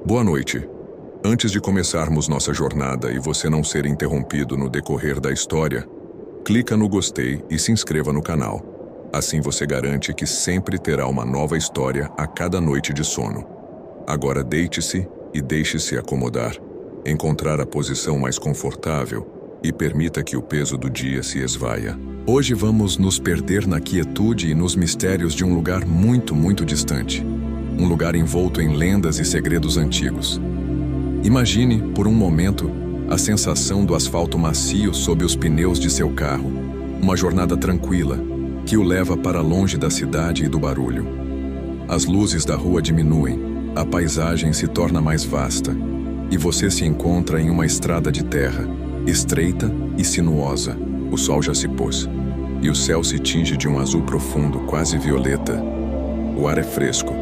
Boa noite. Antes de começarmos nossa jornada e você não ser interrompido no decorrer da história, clica no gostei e se inscreva no canal. Assim você garante que sempre terá uma nova história a cada noite de sono. Agora deite-se e deixe-se acomodar, encontrar a posição mais confortável e permita que o peso do dia se esvaia. Hoje vamos nos perder na quietude e nos mistérios de um lugar muito distante. Um lugar envolto em lendas e segredos antigos. Imagine, por um momento, a sensação do asfalto macio sob os pneus de seu carro. Uma jornada tranquila, que o leva para longe da cidade e do barulho. As luzes da rua diminuem, a paisagem se torna mais vasta, e você se encontra em uma estrada de terra, estreita e sinuosa. O sol já se pôs, e o céu se tinge de um azul profundo, quase violeta. O ar é fresco,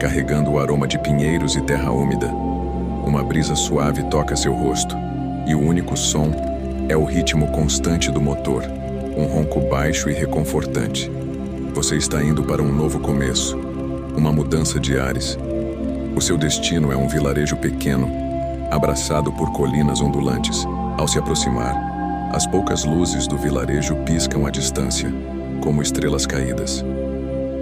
carregando o aroma de pinheiros e terra úmida. Uma brisa suave toca seu rosto, e o único som é o ritmo constante do motor, um ronco baixo e reconfortante. Você está indo para um novo começo, uma mudança de ares. O seu destino é um vilarejo pequeno, abraçado por colinas ondulantes. Ao se aproximar, as poucas luzes do vilarejo piscam à distância, como estrelas caídas.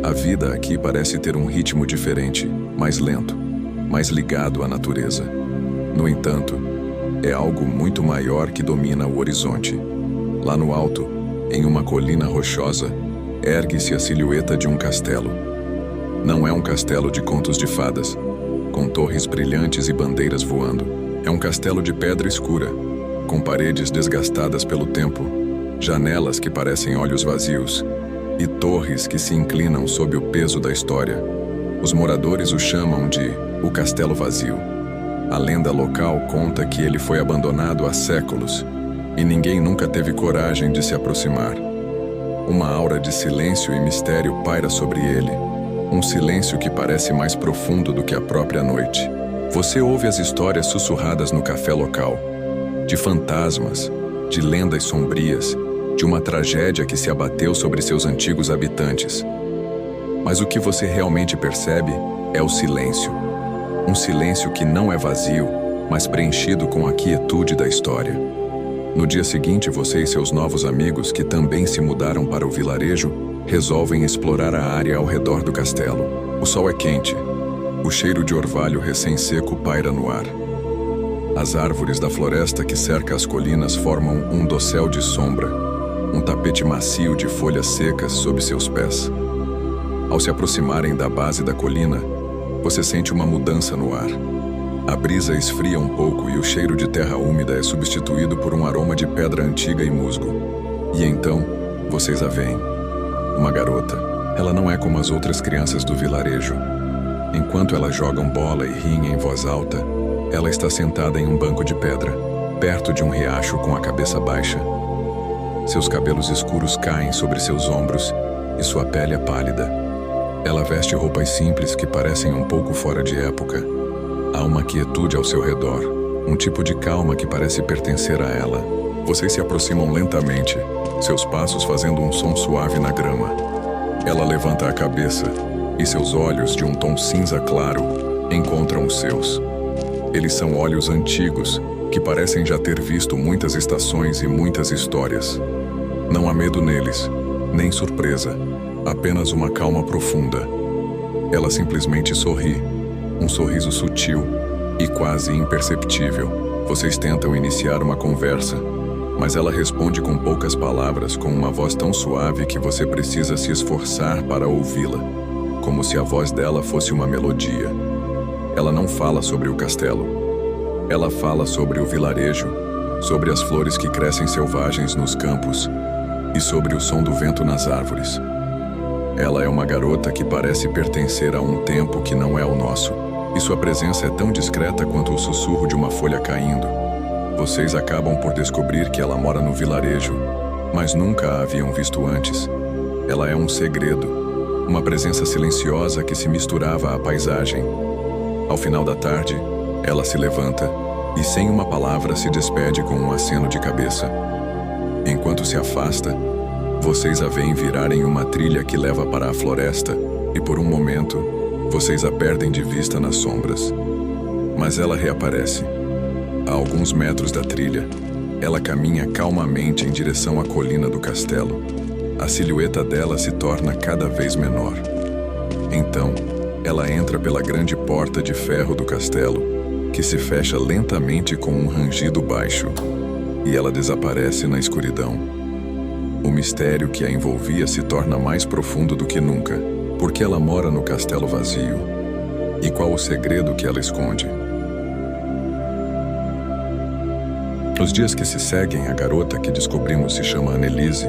A vida aqui parece ter um ritmo diferente, mais lento, mais ligado à natureza. No entanto, é algo muito maior que domina o horizonte. Lá no alto, em uma colina rochosa, ergue-se a silhueta de um castelo. Não é um castelo de contos de fadas, com torres brilhantes e bandeiras voando. É um castelo de pedra escura, com paredes desgastadas pelo tempo, janelas que parecem olhos vazios, e torres que se inclinam sob o peso da história. Os moradores o chamam de o Castelo Vazio. A lenda local conta que ele foi abandonado há séculos e ninguém nunca teve coragem de se aproximar. Uma aura de silêncio e mistério paira sobre ele, um silêncio que parece mais profundo do que a própria noite. Você ouve as histórias sussurradas no café local, de fantasmas, de lendas sombrias, de uma tragédia que se abateu sobre seus antigos habitantes. Mas o que você realmente percebe é o silêncio. Um silêncio que não é vazio, mas preenchido com a quietude da história. No dia seguinte, você e seus novos amigos, que também se mudaram para o vilarejo, resolvem explorar a área ao redor do castelo. O sol é quente. O cheiro de orvalho recém-seco paira no ar. As árvores da floresta que cerca as colinas formam um dossel de sombra, um tapete macio de folhas secas sob seus pés. Ao se aproximarem da base da colina, você sente uma mudança no ar. A brisa esfria um pouco e o cheiro de terra úmida é substituído por um aroma de pedra antiga e musgo. E então, vocês a veem. Uma garota. Ela não é como as outras crianças do vilarejo. Enquanto elas jogam bola e riem em voz alta, ela está sentada em um banco de pedra, perto de um riacho com a cabeça baixa. Seus cabelos escuros caem sobre seus ombros e sua pele é pálida. Ela veste roupas simples que parecem um pouco fora de época. Há uma quietude ao seu redor, um tipo de calma que parece pertencer a ela. Vocês se aproximam lentamente, seus passos fazendo um som suave na grama. Ela levanta a cabeça e seus olhos, de um tom cinza claro, encontram os seus. Eles são olhos antigos, que parecem já ter visto muitas estações e muitas histórias. Não há medo neles, nem surpresa, apenas uma calma profunda. Ela simplesmente sorri, um sorriso sutil e quase imperceptível. Vocês tentam iniciar uma conversa, mas ela responde com poucas palavras, com uma voz tão suave que você precisa se esforçar para ouvi-la, como se a voz dela fosse uma melodia. Ela não fala sobre o castelo. Ela fala sobre o vilarejo, sobre as flores que crescem selvagens nos campos e sobre o som do vento nas árvores. Ela é uma garota que parece pertencer a um tempo que não é o nosso, e sua presença é tão discreta quanto o sussurro de uma folha caindo. Vocês acabam por descobrir que ela mora no vilarejo, mas nunca a haviam visto antes. Ela é um segredo, uma presença silenciosa que se misturava à paisagem. Ao final da tarde, ela se levanta e, sem uma palavra, se despede com um aceno de cabeça. Enquanto se afasta, vocês a veem virar em uma trilha que leva para a floresta e, por um momento, vocês a perdem de vista nas sombras. Mas ela reaparece. A alguns metros da trilha, ela caminha calmamente em direção à colina do castelo. A silhueta dela se torna cada vez menor. Então, ela entra pela grande porta de ferro do castelo, que se fecha lentamente com um rangido baixo, e ela desaparece na escuridão. O mistério que a envolvia se torna mais profundo do que nunca, porque ela mora no castelo vazio. E qual o segredo que ela esconde? Nos dias que se seguem, a garota que descobrimos se chama Annelise,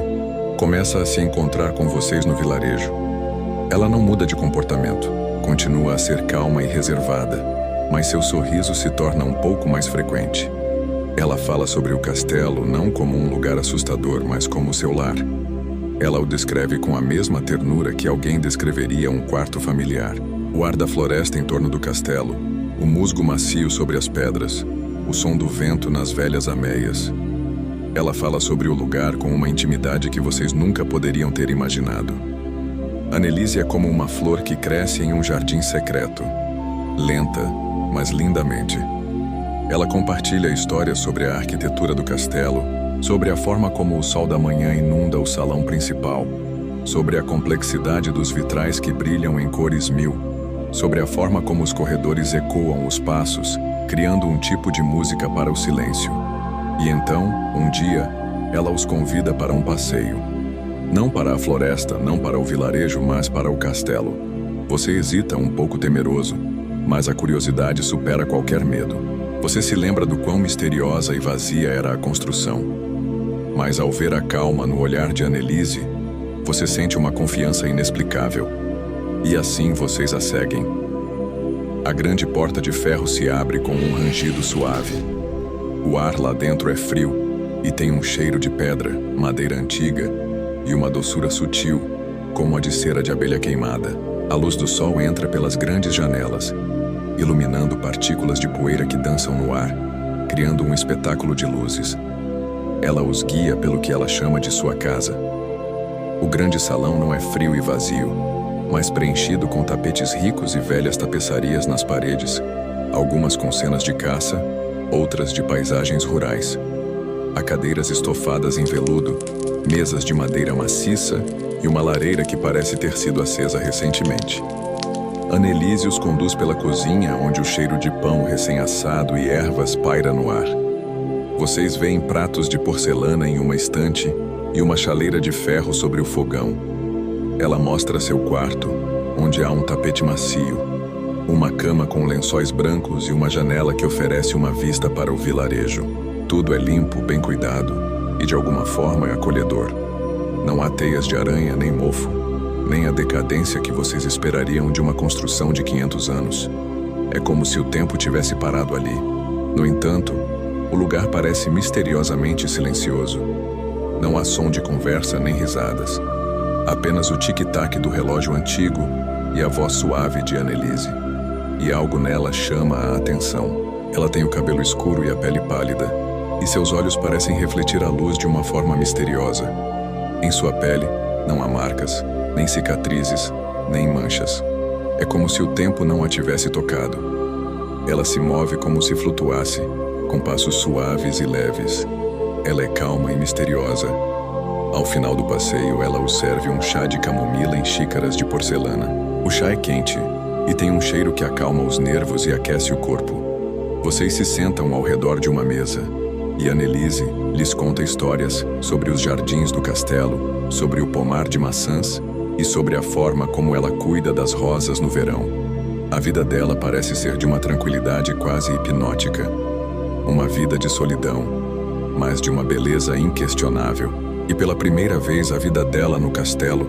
começa a se encontrar com vocês no vilarejo. Ela não muda de comportamento, continua a ser calma e reservada, mas seu sorriso se torna um pouco mais frequente. Ela fala sobre o castelo não como um lugar assustador, mas como seu lar. Ela o descreve com a mesma ternura que alguém descreveria um quarto familiar. O ar da floresta em torno do castelo, o musgo macio sobre as pedras, o som do vento nas velhas ameias. Ela fala sobre o lugar com uma intimidade que vocês nunca poderiam ter imaginado. Annelise é como uma flor que cresce em um jardim secreto, lenta, mas lindamente. Ela compartilha histórias sobre a arquitetura do castelo, sobre a forma como o sol da manhã inunda o salão principal, sobre a complexidade dos vitrais que brilham em cores mil, sobre a forma como os corredores ecoam os passos, criando um tipo de música para o silêncio. E então, um dia, ela os convida para um passeio. Não para a floresta, não para o vilarejo, mas para o castelo. Você hesita, um pouco temeroso, mas a curiosidade supera qualquer medo. Você se lembra do quão misteriosa e vazia era a construção. Mas ao ver a calma no olhar de Annelise, você sente uma confiança inexplicável. E assim vocês a seguem. A grande porta de ferro se abre com um rangido suave. O ar lá dentro é frio e tem um cheiro de pedra, madeira antiga e uma doçura sutil, como a de cera de abelha queimada. A luz do sol entra pelas grandes janelas, iluminando partículas de poeira que dançam no ar, criando um espetáculo de luzes. Ela os guia pelo que ela chama de sua casa. O grande salão não é frio e vazio, mas preenchido com tapetes ricos e velhas tapeçarias nas paredes, algumas com cenas de caça, outras de paisagens rurais. Há cadeiras estofadas em veludo, mesas de madeira maciça e uma lareira que parece ter sido acesa recentemente. Annelise os conduz pela cozinha, onde o cheiro de pão recém-assado e ervas paira no ar. Vocês veem pratos de porcelana em uma estante e uma chaleira de ferro sobre o fogão. Ela mostra seu quarto, onde há um tapete macio, uma cama com lençóis brancos e uma janela que oferece uma vista para o vilarejo. Tudo é limpo, bem cuidado e, de alguma forma, é acolhedor. Não há teias de aranha nem mofo, nem a decadência que vocês esperariam de uma construção de 500 anos. É como se o tempo tivesse parado ali. No entanto, o lugar parece misteriosamente silencioso. Não há som de conversa nem risadas. Apenas o tic-tac do relógio antigo e a voz suave de Annelise. E algo nela chama a atenção. Ela tem o cabelo escuro e a pele pálida, e seus olhos parecem refletir a luz de uma forma misteriosa. Em sua pele, não há marcas, nem cicatrizes, nem manchas. É como se o tempo não a tivesse tocado. Ela se move como se flutuasse, com passos suaves e leves. Ela é calma e misteriosa. Ao final do passeio, ela os serve um chá de camomila em xícaras de porcelana. O chá é quente e tem um cheiro que acalma os nervos e aquece o corpo. Vocês se sentam ao redor de uma mesa e Annelise lhes conta histórias sobre os jardins do castelo, sobre o pomar de maçãs e sobre a forma como ela cuida das rosas no verão. A vida dela parece ser de uma tranquilidade quase hipnótica. Uma vida de solidão, mas de uma beleza inquestionável. E pela primeira vez a vida dela no castelo,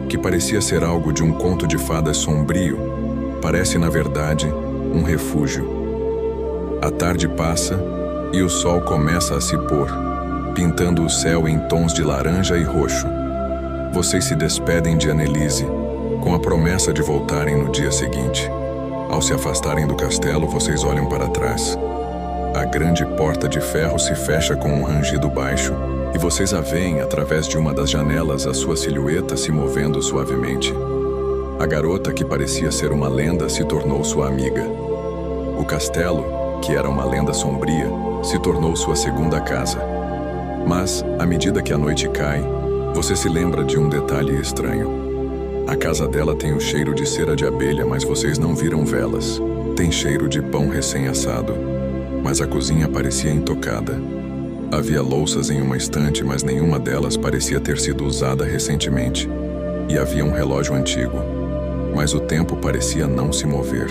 que parecia ser algo de um conto de fadas sombrio, parece na verdade um refúgio. A tarde passa e o sol começa a se pôr, pintando o céu em tons de laranja e roxo. Vocês se despedem de Annelise, com a promessa de voltarem no dia seguinte. Ao se afastarem do castelo, vocês olham para trás. A grande porta de ferro se fecha com um rangido baixo, e vocês a veem através de uma das janelas, a sua silhueta se movendo suavemente. A garota que parecia ser uma lenda se tornou sua amiga. O castelo, que era uma lenda sombria, se tornou sua segunda casa. Mas, à medida que a noite cai, você se lembra de um detalhe estranho. A casa dela tem o cheiro de cera de abelha, mas vocês não viram velas. Tem cheiro de pão recém-assado, mas a cozinha parecia intocada. Havia louças em uma estante, mas nenhuma delas parecia ter sido usada recentemente. E havia um relógio antigo, mas o tempo parecia não se mover.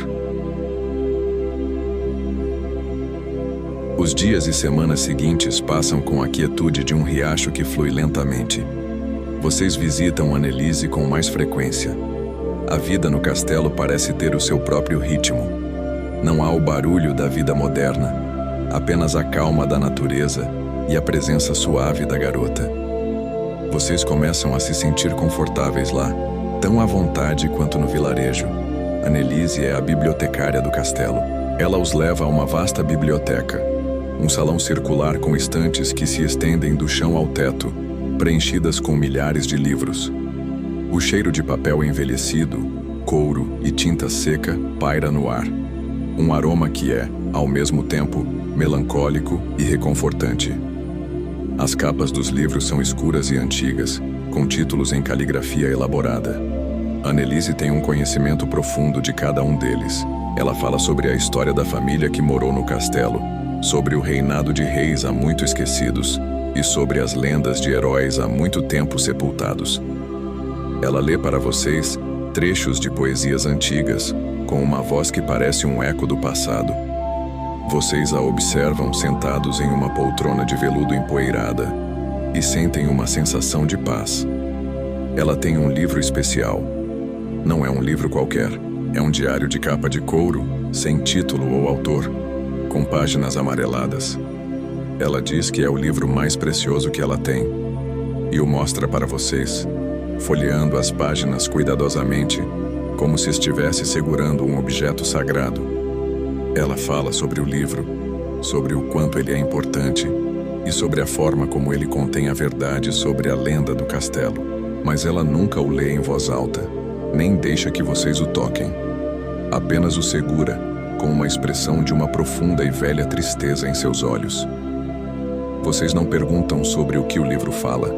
Os dias e semanas seguintes passam com a quietude de um riacho que flui lentamente. Vocês visitam Annelise com mais frequência. A vida no castelo parece ter o seu próprio ritmo. Não há o barulho da vida moderna, apenas a calma da natureza e a presença suave da garota. Vocês começam a se sentir confortáveis lá, tão à vontade quanto no vilarejo. Annelise é a bibliotecária do castelo. Ela os leva a uma vasta biblioteca, um salão circular com estantes que se estendem do chão ao teto, preenchidas com milhares de livros. O cheiro de papel envelhecido, couro e tinta seca paira no ar. Um aroma que é, ao mesmo tempo, melancólico e reconfortante. As capas dos livros são escuras e antigas, com títulos em caligrafia elaborada. Annelise tem um conhecimento profundo de cada um deles. Ela fala sobre a história da família que morou no castelo, sobre o reinado de reis há muito esquecidos e sobre as lendas de heróis há muito tempo sepultados. Ela lê para vocês trechos de poesias antigas, com uma voz que parece um eco do passado. Vocês a observam sentados em uma poltrona de veludo empoeirada e sentem uma sensação de paz. Ela tem um livro especial. Não é um livro qualquer, é um diário de capa de couro, sem título ou autor, com páginas amareladas. Ela diz que é o livro mais precioso que ela tem e o mostra para vocês, folheando as páginas cuidadosamente, como se estivesse segurando um objeto sagrado. Ela fala sobre o livro, sobre o quanto ele é importante e sobre a forma como ele contém a verdade sobre a lenda do castelo. Mas ela nunca o lê em voz alta, nem deixa que vocês o toquem. Apenas o segura, com uma expressão de uma profunda e velha tristeza em seus olhos. Vocês não perguntam sobre o que o livro fala.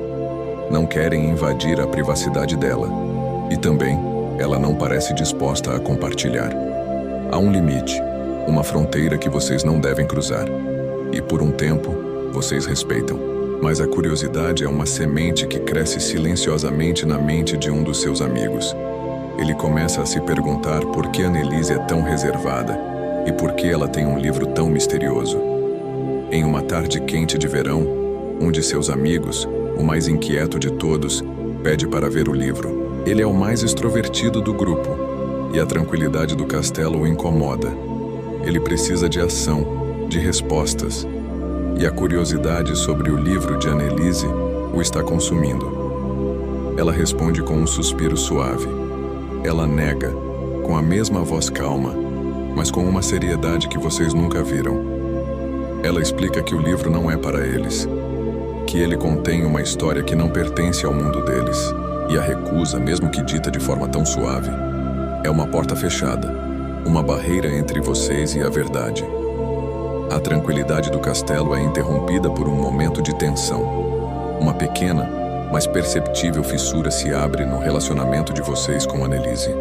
Não querem invadir a privacidade dela. E também, ela não parece disposta a compartilhar. Há um limite, uma fronteira que vocês não devem cruzar. E por um tempo, vocês respeitam. Mas a curiosidade é uma semente que cresce silenciosamente na mente de um dos seus amigos. Ele começa a se perguntar por que Annelise é tão reservada e por que ela tem um livro tão misterioso. Em uma tarde quente de verão, um de seus amigos, o mais inquieto de todos, pede para ver o livro. Ele é o mais extrovertido do grupo, e a tranquilidade do castelo o incomoda. Ele precisa de ação, de respostas, e a curiosidade sobre o livro de Annelise o está consumindo. Ela responde com um suspiro suave. Ela nega, com a mesma voz calma, mas com uma seriedade que vocês nunca viram. Ela explica que o livro não é para eles, que ele contém uma história que não pertence ao mundo deles, e a recusa, mesmo que dita de forma tão suave, é uma porta fechada, uma barreira entre vocês e a verdade. A tranquilidade do castelo é interrompida por um momento de tensão. Uma pequena, mas perceptível fissura se abre no relacionamento de vocês com Annelise.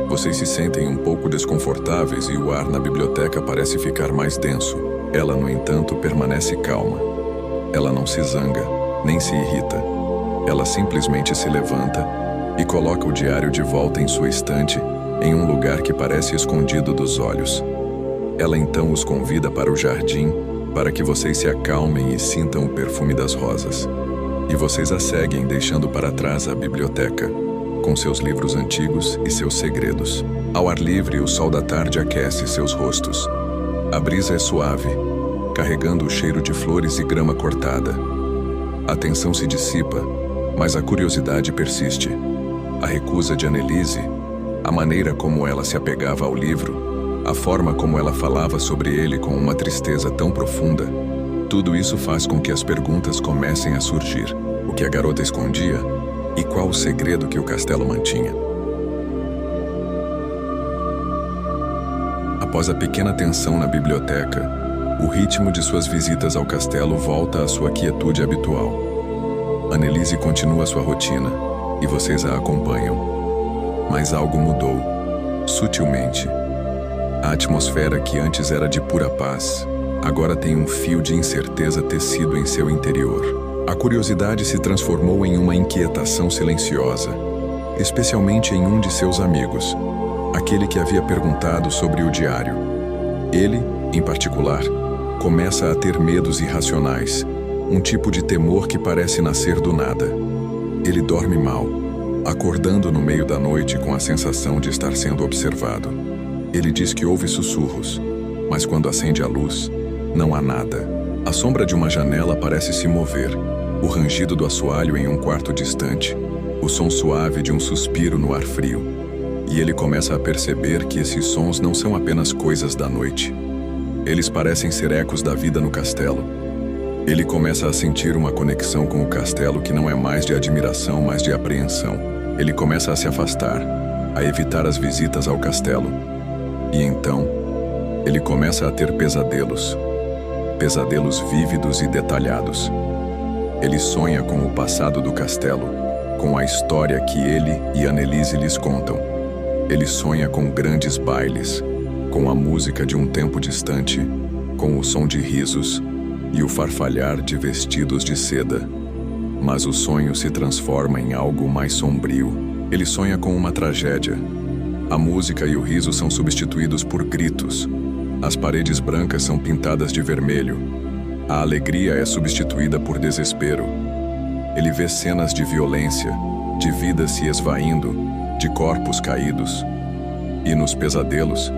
Vocês se sentem um pouco desconfortáveis e o ar na biblioteca parece ficar mais denso. Ela, no entanto, permanece calma. Ela não se zanga, nem se irrita. Ela simplesmente se levanta e coloca o diário de volta em sua estante, em um lugar que parece escondido dos olhos. Ela então os convida para o jardim, para que vocês se acalmem e sintam o perfume das rosas. E vocês a seguem, deixando para trás a biblioteca, com seus livros antigos e seus segredos. Ao ar livre, o sol da tarde aquece seus rostos. A brisa é suave, carregando o cheiro de flores e grama cortada. A tensão se dissipa, mas a curiosidade persiste. A recusa de Annelise, a maneira como ela se apegava ao livro, a forma como ela falava sobre ele com uma tristeza tão profunda, tudo isso faz com que as perguntas comecem a surgir. O que a garota escondia e qual o segredo que o castelo mantinha? A Após a pequena tensão na biblioteca, o ritmo de suas visitas ao castelo volta à sua quietude habitual. Annelise continua sua rotina e vocês a acompanham. Mas algo mudou, sutilmente. A atmosfera que antes era de pura paz, agora tem um fio de incerteza tecido em seu interior. A curiosidade se transformou em uma inquietação silenciosa, especialmente em um de seus amigos, aquele que havia perguntado sobre o diário. Ele, em particular, começa a ter medos irracionais, um tipo de temor que parece nascer do nada. Ele dorme mal, acordando no meio da noite com a sensação de estar sendo observado. Ele diz que ouve sussurros, mas quando acende a luz, não há nada. A sombra de uma janela parece se mover, o rangido do assoalho em um quarto distante, o som suave de um suspiro no ar frio. E ele começa a perceber que esses sons não são apenas coisas da noite. Eles parecem ser ecos da vida no castelo. Ele começa a sentir uma conexão com o castelo que não é mais de admiração, mas de apreensão. Ele começa a se afastar, a evitar as visitas ao castelo. E então, ele começa a ter pesadelos. Pesadelos vívidos e detalhados. Ele sonha com o passado do castelo, com a história que ele e Annelise lhes contam. Ele sonha com grandes bailes, com a música de um tempo distante, com o som de risos e o farfalhar de vestidos de seda. Mas o sonho se transforma em algo mais sombrio. Ele sonha com uma tragédia. A música e o riso são substituídos por gritos. As paredes brancas são pintadas de vermelho. A alegria é substituída por desespero. Ele vê cenas de violência, de vidas se esvaindo, de corpos caídos. E nos pesadelos,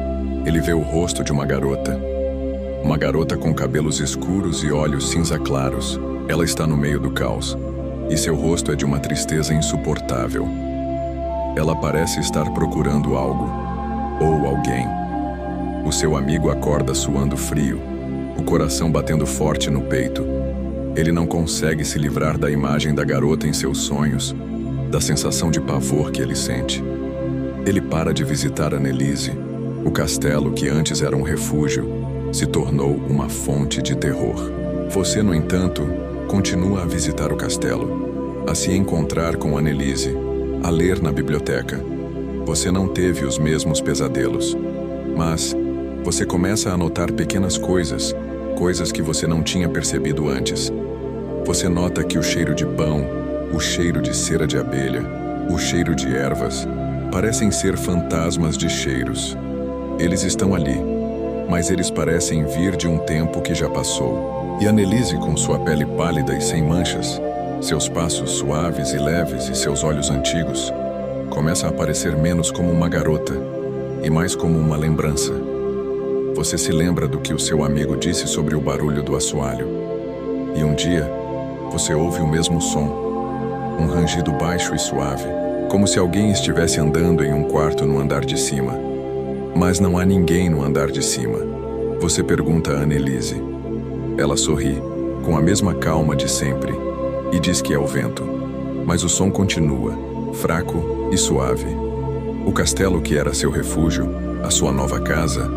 ele vê o rosto de uma garota. Uma garota com cabelos escuros e olhos cinza claros. Ela está no meio do caos, e seu rosto é de uma tristeza insuportável. Ela parece estar procurando algo, ou alguém. O seu amigo acorda suando frio, o coração batendo forte no peito. Ele não consegue se livrar da imagem da garota em seus sonhos, da sensação de pavor que ele sente. Ele para de visitar Annelise. O castelo, que antes era um refúgio, se tornou uma fonte de terror. Você, no entanto, continua a visitar o castelo, a se encontrar com Annelise, a ler na biblioteca. Você não teve os mesmos pesadelos, mas você começa a notar pequenas coisas, coisas que você não tinha percebido antes. Você nota que o cheiro de pão, o cheiro de cera de abelha, o cheiro de ervas, parecem ser fantasmas de cheiros. Eles estão ali, mas eles parecem vir de um tempo que já passou. E Annelise, com sua pele pálida e sem manchas, seus passos suaves e leves e seus olhos antigos, começa a parecer menos como uma garota e mais como uma lembrança. Você se lembra do que o seu amigo disse sobre o barulho do assoalho. E um dia, você ouve o mesmo som, um rangido baixo e suave, como se alguém estivesse andando em um quarto no andar de cima. Mas não há ninguém no andar de cima. Você pergunta a Annelise. Ela sorri, com a mesma calma de sempre, e diz que é o vento. Mas o som continua, fraco e suave. O castelo que era seu refúgio, a sua nova casa,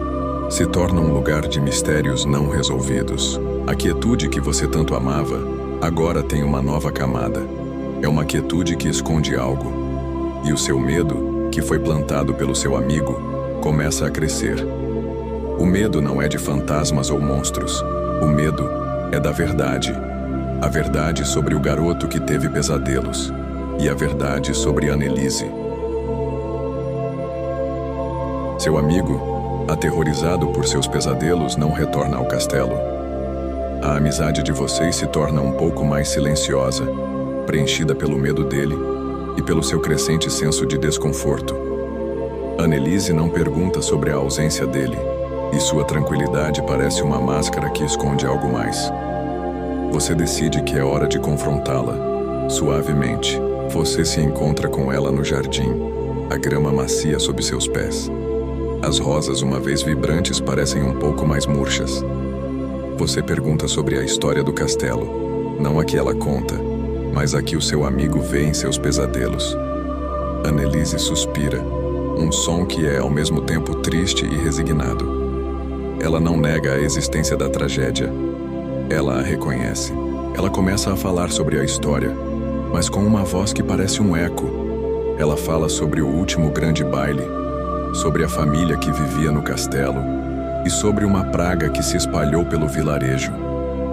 se torna um lugar de mistérios não resolvidos. A quietude que você tanto amava, agora tem uma nova camada. É uma quietude que esconde algo. E o seu medo, que foi plantado pelo seu amigo, começa a crescer. O medo não é de fantasmas ou monstros. O medo é da verdade. A verdade sobre o garoto que teve pesadelos. E a verdade sobre Annelise. Seu amigo, aterrorizado por seus pesadelos, não retorna ao castelo. A amizade de vocês se torna um pouco mais silenciosa, preenchida pelo medo dele e pelo seu crescente senso de desconforto. Annelise não pergunta sobre a ausência dele, e sua tranquilidade parece uma máscara que esconde algo mais. Você decide que é hora de confrontá-la, suavemente. Você se encontra com ela no jardim, a grama macia sob seus pés. As rosas, uma vez vibrantes, parecem um pouco mais murchas. Você pergunta sobre a história do castelo, não a que ela conta, mas a que o seu amigo vê em seus pesadelos. Annelise suspira, um som que é ao mesmo tempo triste e resignado. Ela não nega a existência da tragédia. Ela a reconhece. Ela começa a falar sobre a história, mas com uma voz que parece um eco. Ela fala sobre o último grande baile, sobre a família que vivia no castelo e sobre uma praga que se espalhou pelo vilarejo.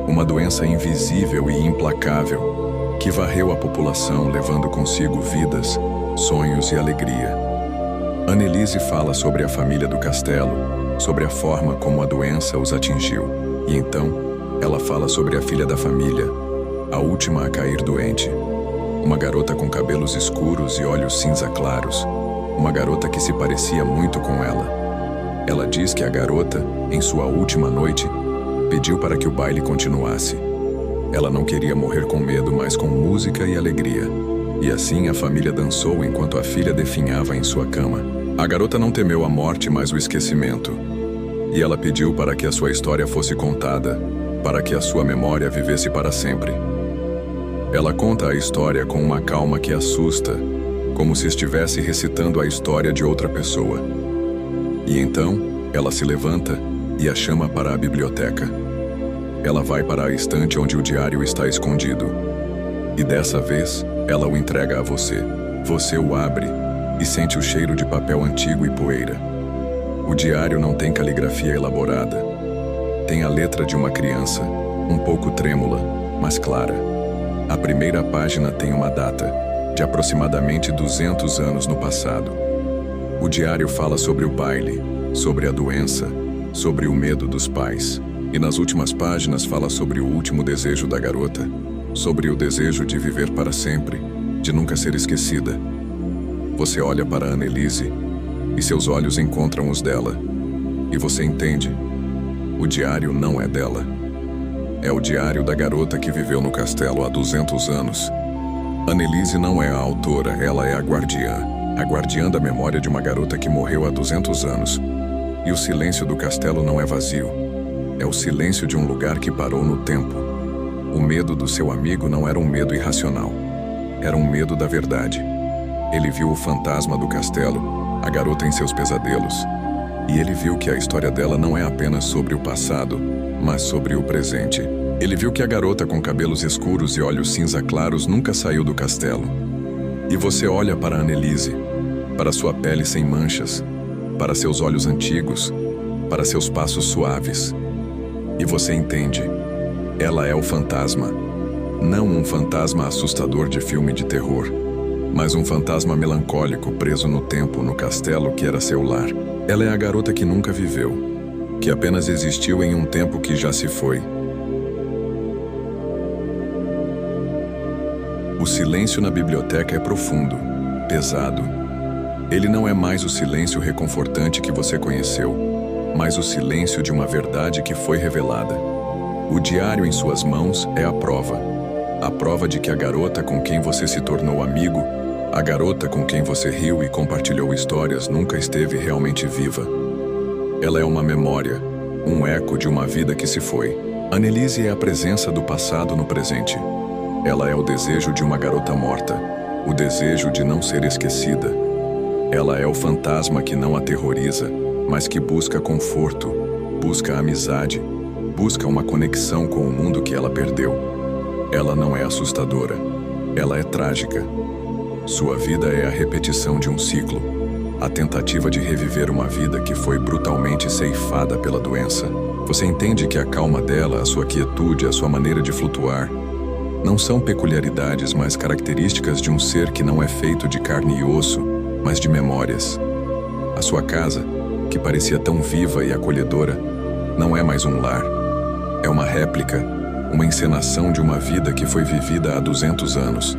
Uma doença invisível e implacável que varreu a população, levando consigo vidas, sonhos e alegria. Annelise fala sobre a família do castelo, sobre a forma como a doença os atingiu. E então, ela fala sobre a filha da família, a última a cair doente. Uma garota com cabelos escuros e olhos cinza claros. Uma garota que se parecia muito com ela. Ela diz que a garota, em sua última noite, pediu para que o baile continuasse. Ela não queria morrer com medo, mas com música e alegria. E assim a família dançou enquanto a filha definhava em sua cama. A garota não temeu a morte, mas o esquecimento. E ela pediu para que a sua história fosse contada, para que a sua memória vivesse para sempre. Ela conta a história com uma calma que assusta, como se estivesse recitando a história de outra pessoa. E então, ela se levanta e a chama para a biblioteca. Ela vai para a estante onde o diário está escondido. E dessa vez, ela o entrega a você. Você o abre e sente o cheiro de papel antigo e poeira. O diário não tem caligrafia elaborada. Tem a letra de uma criança, um pouco trêmula, mas clara. A primeira página tem uma data, de aproximadamente 200 anos no passado. O diário fala sobre o baile, sobre a doença, sobre o medo dos pais. E nas últimas páginas fala sobre o último desejo da garota, sobre o desejo de viver para sempre, de nunca ser esquecida. Você olha para Annelise e seus olhos encontram os dela. E você entende, o diário não é dela. É o diário da garota que viveu no castelo há 200 anos. Annelise não é a autora, ela é a guardiã da memória de uma garota que morreu há 200 anos. E o silêncio do castelo não é vazio. É o silêncio de um lugar que parou no tempo. O medo do seu amigo não era um medo irracional. Era um medo da verdade. Ele viu o fantasma do castelo, a garota em seus pesadelos. E ele viu que a história dela não é apenas sobre o passado, mas sobre o presente. Ele viu que a garota com cabelos escuros e olhos cinza claros nunca saiu do castelo. E você olha para Annelise, para sua pele sem manchas, para seus olhos antigos, para seus passos suaves. E você entende, ela é o fantasma. Não um fantasma assustador de filme de terror, mas um fantasma melancólico preso no tempo no castelo que era seu lar. Ela é a garota que nunca viveu, que apenas existiu em um tempo que já se foi. O silêncio na biblioteca é profundo, pesado. Ele não é mais o silêncio reconfortante que você conheceu, mas o silêncio de uma verdade que foi revelada. O diário em suas mãos é a prova de que a garota com quem você se tornou amigo, a garota com quem você riu e compartilhou histórias nunca esteve realmente viva. Ela é uma memória, um eco de uma vida que se foi. Annelise é a presença do passado no presente. Ela é o desejo de uma garota morta, o desejo de não ser esquecida. Ela é o fantasma que não aterroriza, mas que busca conforto, busca amizade, busca uma conexão com o mundo que ela perdeu. Ela não é assustadora, ela é trágica. Sua vida é a repetição de um ciclo, a tentativa de reviver uma vida que foi brutalmente ceifada pela doença. Você entende que a calma dela, a sua quietude, a sua maneira de flutuar, não são peculiaridades, mas características de um ser que não é feito de carne e osso, mas de memórias. A sua casa, que parecia tão viva e acolhedora, não é mais um lar. É uma réplica, uma encenação de uma vida que foi vivida há 200 anos.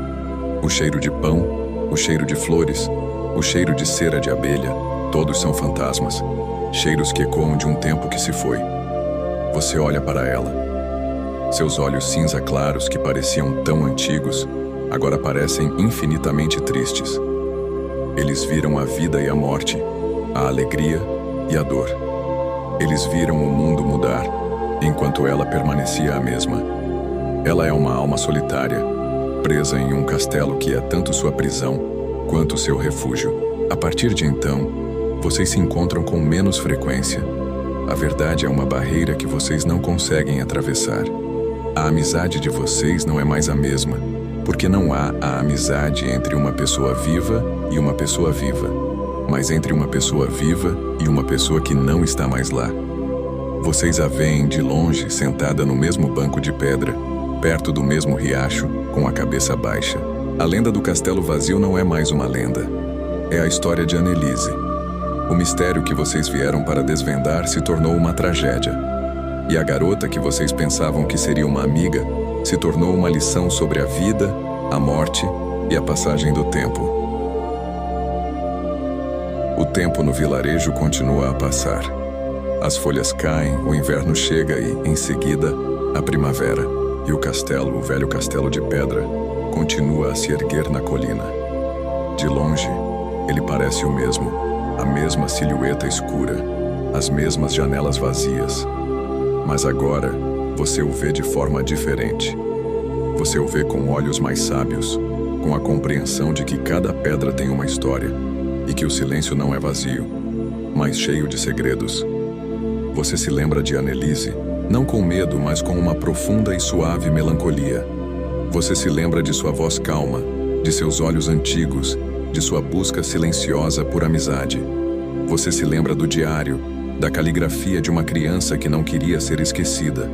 O cheiro de pão, o cheiro de flores, o cheiro de cera de abelha, todos são fantasmas, cheiros que ecoam de um tempo que se foi. Você olha para ela. Seus olhos cinza claros, que pareciam tão antigos, agora parecem infinitamente tristes. Eles viram a vida e a morte, a alegria e a dor. Eles viram o mundo mudar, enquanto ela permanecia a mesma. Ela é uma alma solitária, presa em um castelo que é tanto sua prisão quanto seu refúgio. A partir de então, vocês se encontram com menos frequência. A verdade é uma barreira que vocês não conseguem atravessar. A amizade de vocês não é mais a mesma, porque não há a amizade entre uma pessoa viva e uma pessoa viva, mas entre uma pessoa viva e uma pessoa que não está mais lá. Vocês a veem de longe, sentada no mesmo banco de pedra, perto do mesmo riacho, com a cabeça baixa. A lenda do castelo vazio não é mais uma lenda. É a história de Annelise. O mistério que vocês vieram para desvendar se tornou uma tragédia. E a garota que vocês pensavam que seria uma amiga se tornou uma lição sobre a vida, a morte e a passagem do tempo. O tempo no vilarejo continua a passar. As folhas caem, o inverno chega e, em seguida, a primavera. E o castelo, o velho castelo de pedra, continua a se erguer na colina. De longe, ele parece o mesmo, a mesma silhueta escura, as mesmas janelas vazias. Mas agora, você o vê de forma diferente. Você o vê com olhos mais sábios, com a compreensão de que cada pedra tem uma história e que o silêncio não é vazio, mas cheio de segredos. Você se lembra de Annelise, não com medo, mas com uma profunda e suave melancolia. Você se lembra de sua voz calma, de seus olhos antigos, de sua busca silenciosa por amizade. Você se lembra do diário, da caligrafia de uma criança que não queria ser esquecida.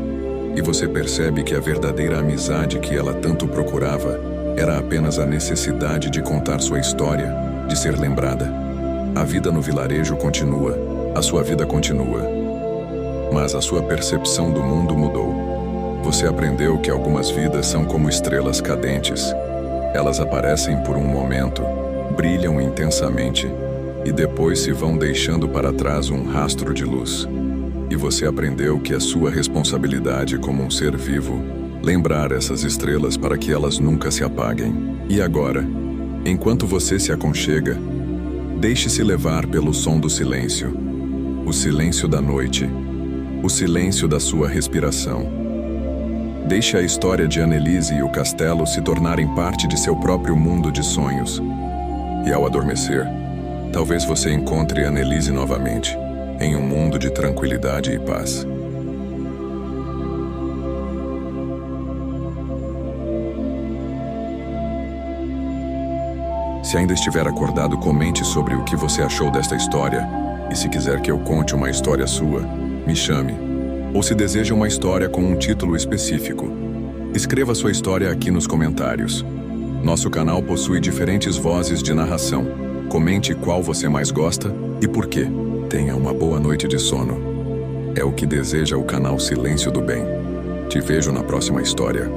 E você percebe que a verdadeira amizade que ela tanto procurava era apenas a necessidade de contar sua história, de ser lembrada. A vida no vilarejo continua, a sua vida continua. Mas a sua percepção do mundo mudou. Você aprendeu que algumas vidas são como estrelas cadentes. Elas aparecem por um momento, brilham intensamente e depois se vão deixando para trás um rastro de luz. E você aprendeu que é sua responsabilidade como um ser vivo lembrar essas estrelas para que elas nunca se apaguem. E agora, enquanto você se aconchega, deixe-se levar pelo som do silêncio. O silêncio da noite, o silêncio da sua respiração. Deixe a história de Annelise e o castelo se tornarem parte de seu próprio mundo de sonhos. E ao adormecer, talvez você encontre Annelise novamente, em um mundo de tranquilidade e paz. Se ainda estiver acordado, comente sobre o que você achou desta história. E se quiser que eu conte uma história sua, me chame. Ou se deseja uma história com um título específico, escreva sua história aqui nos comentários. Nosso canal possui diferentes vozes de narração. Comente qual você mais gosta e por quê. Tenha uma boa noite de sono. É o que deseja o canal Silêncio do Bem. Te vejo na próxima história.